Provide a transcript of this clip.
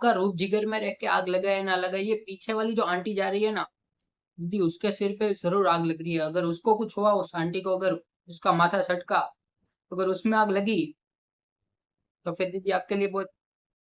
आपका रूप जिगर में रह के आग लगाए ना लगाए, ये पीछे वाली जो आंटी जा रही है ना दीदी, उसके सिर पे जरूर आग लग रही है। अगर उसको कुछ हुआ, उस आंटी को अगर उसका माथा सटका, अगर उसमें आग लगी तो फिर दीदी आपके लिए बहुत